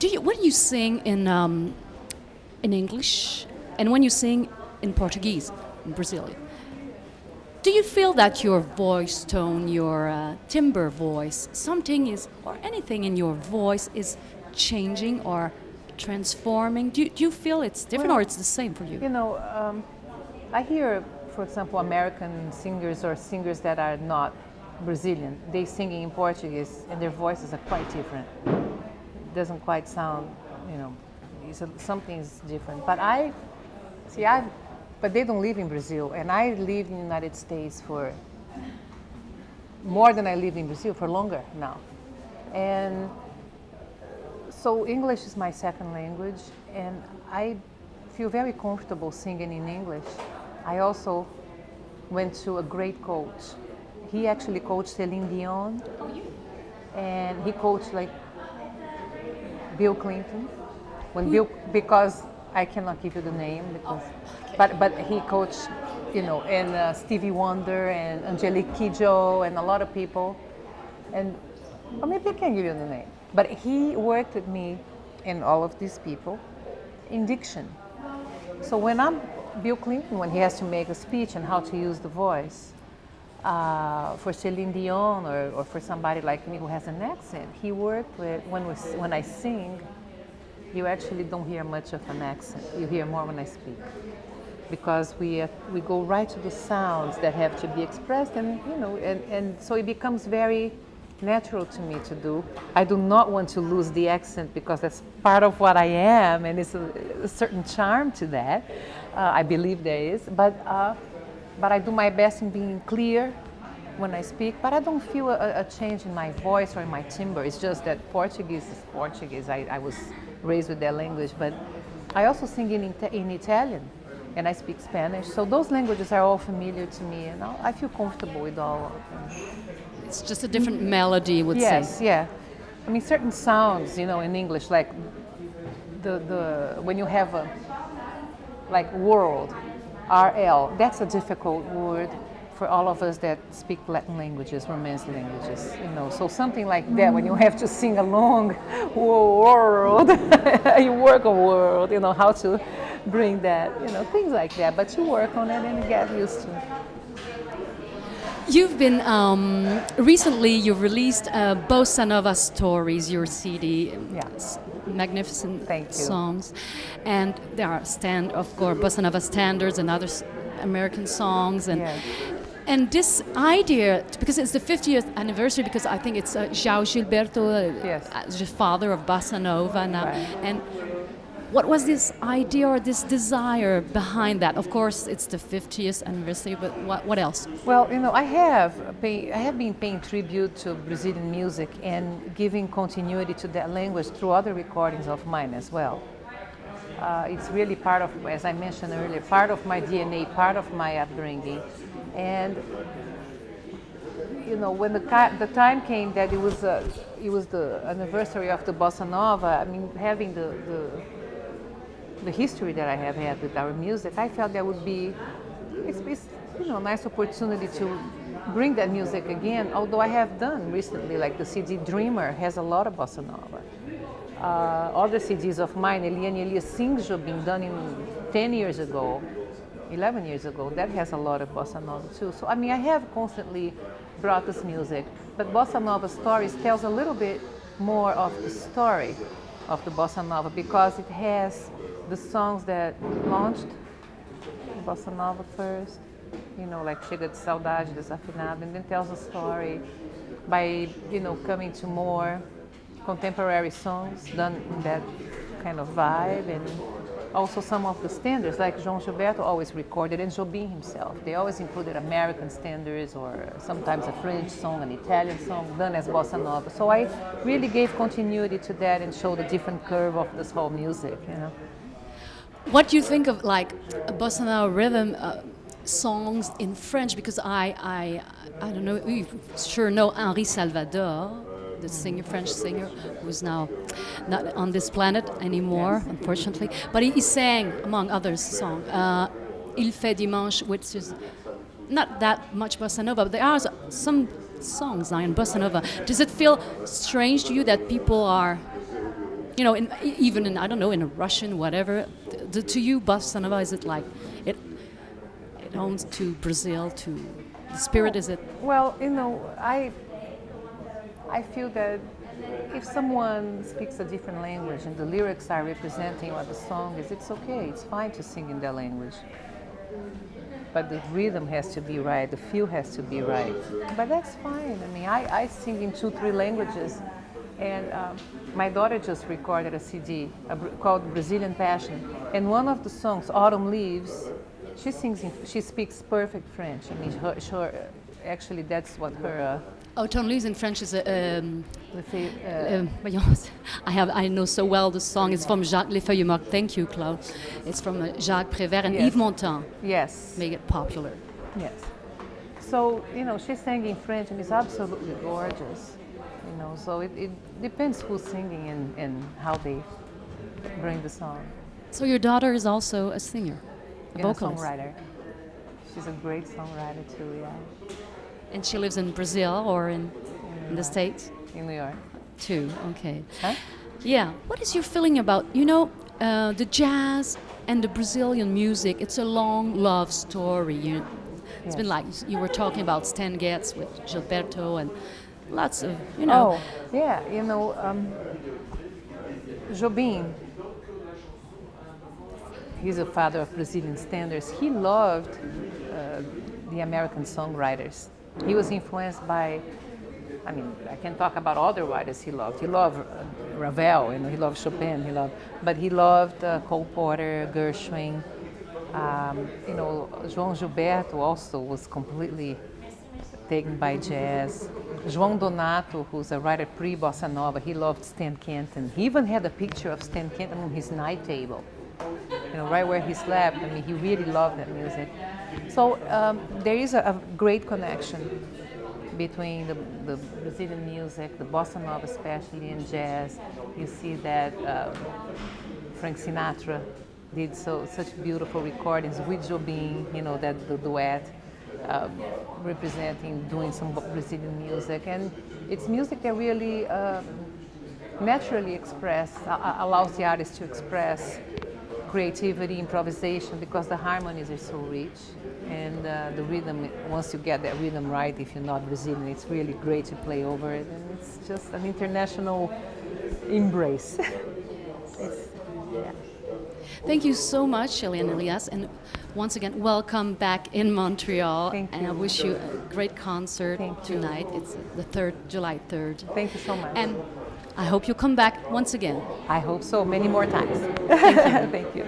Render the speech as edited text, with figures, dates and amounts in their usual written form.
When you sing in English and when you sing in Portuguese, in Brazilian, do you feel that your voice tone, your timbre voice, something is, or anything in your voice is changing or transforming? Do you feel it's different or it's the same for you? I hear, for example, American singers or singers that are not Brazilian. They singing in Portuguese and their voices are quite different. It doesn't quite sound, something's different. But but they don't live in Brazil, and I live in the United States for more than I lived in Brazil, for longer now. And so English is my second language, and I feel very comfortable singing in English. I also went to a great coach. He actually coached Celine Dion, and he coached like Bill Clinton. Because I cannot give you the name, because, but he coached, and Stevie Wonder and Angelique Kidjo and a lot of people, or maybe I can give you the name. But he worked with me and all of these people in diction. So when I'm Bill Clinton, when he has to make a speech and how to use the voice, for Celine Dion or for somebody like me who has an accent, he worked with, when I sing, you actually don't hear much of an accent. You hear more when I speak. Because we go right to the sounds that have to be expressed, and so it becomes very natural to me to do. I do not want to lose the accent because that's part of what I am, and it's a certain charm to that. I believe there is, but I do my best in being clear when I speak, but I don't feel a change in my voice or in my timbre. It's just that Portuguese is Portuguese. I was raised with that language, but I also sing in Italian, and I speak Spanish. So those languages are all familiar to me, and I feel comfortable with all of them. It's just a different melody, would say. Yes, yeah. I mean, certain sounds, in English, like when you have like world, RL, that's a difficult word for all of us that speak Latin languages, Romance languages, So something like that, when you have to sing along, world, you work a world, how to bring that, things like that. But you work on it and you get used to it. You've been, recently you've released Bossa Nova Stories, your CD. Yes. Magnificent Thank you. songs. And there are, of course, Bossa Nova standards and other American songs. And this idea, because it's the 50th anniversary, because I think it's João Gilberto, the father of Bossa Nova now. Right. And what was this idea or this desire behind that? Of course, it's the 50th anniversary, but what else? Well, I have been paying tribute to Brazilian music and giving continuity to that language through other recordings of mine as well. It's really part of, as I mentioned earlier, part of my DNA, part of my upbringing. And when the time came that it was the anniversary of the Bossa Nova, I mean, having the history that I have had with our music, I felt that would be a nice opportunity to bring that music again. Although I have done recently, like the CD Dreamer has a lot of Bossa Nova. Other CDs of mine, Eliane Elias Interview, being done in 10 years ago, 11 years ago, that has a lot of Bossa Nova too. So I mean, I have constantly brought this music, but Bossa Nova Stories tells a little bit more of the story of the Bossa Nova, because it has the songs that launched Bossa Nova first, like Chega de Saudade, Desafinado, and then tells a story by, coming to more contemporary songs done in that kind of vibe, and also some of the standards, like João Gilberto always recorded, and Jobim himself. They always included American standards or sometimes a French song, an Italian song done as Bossa Nova. So I really gave continuity to that and showed a different curve of this whole music, What do you think of like a Bossa Nova rhythm songs in French? Because I don't know, you sure know Henri Salvador, the French singer, who's now not on this planet anymore, unfortunately. But he sang, among others, song Il fait dimanche, which is not that much Bossa Nova, but there are some songs now in Bossa Nova. Does it feel strange to you that people are, you know, even in, I don't know, in a Russian, whatever. To you, bossa nova, is it like it owns to Brazil, to the spirit? Is it? Well, you know, I feel that if someone speaks a different language and the lyrics are representing what the song is, it's okay. It's fine to sing in their language. But the rhythm has to be right, the feel has to be right. But that's fine. I mean, I sing in 2-3 languages. And my daughter just recorded a CD called Brazilian Passion. And one of the songs, Autumn Leaves, she speaks perfect French. I mean, actually, that's what her... Autumn Leaves in French is I know so well the song. It's from Jacques Les Feuilles Mortes. Thank you, Claude. It's from Jacques Prévert and Yves Montand. Yes. Make it popular. Yes. So, you know, she's singing in French and it's absolutely gorgeous. You know, so it depends who's singing and how they bring the song. So your daughter is also a singer, a vocalist. A songwriter. She's a great songwriter too, yeah. And she lives in Brazil or in the States? In New York. Too, okay. Huh? Yeah. What is your feeling about, you know, the jazz and the Brazilian music? It's a long love story. It's been like you were talking about Stan Getz with Gilberto and lots of, you know. Oh, yeah. You know, Jobim, he's a father of Brazilian standards. He loved the American songwriters. He was influenced by, I mean, I can talk about other writers he loved. He loved Ravel, you know, he loved Chopin, but he loved Cole Porter, Gershwin. You know, João Gilberto also was completely taken by jazz. João Donato, who's a writer pre-Bossa Nova, he loved Stan Kenton. He even had a picture of Stan Kenton on his night table, you know, right where he slept. I mean, he really loved that music. So there is a great connection between the Brazilian music, the Bossa Nova especially, and jazz. You see that Frank Sinatra did such beautiful recordings with Jobim, you know, that the duet. Doing some Brazilian music, and it's music that really naturally allows the artist to express creativity, improvisation, because the harmonies are so rich, and the rhythm, once you get that rhythm right, if you're not Brazilian, it's really great to play over it, and it's just an international embrace. Thank you so much, Eliane Elias, and once again, welcome back in Montreal. Thank you. And I wish you a great concert tonight. It's the July 3rd. Thank you so much. And I hope you come back once again. I hope so, many more times. Thank you. Thank you.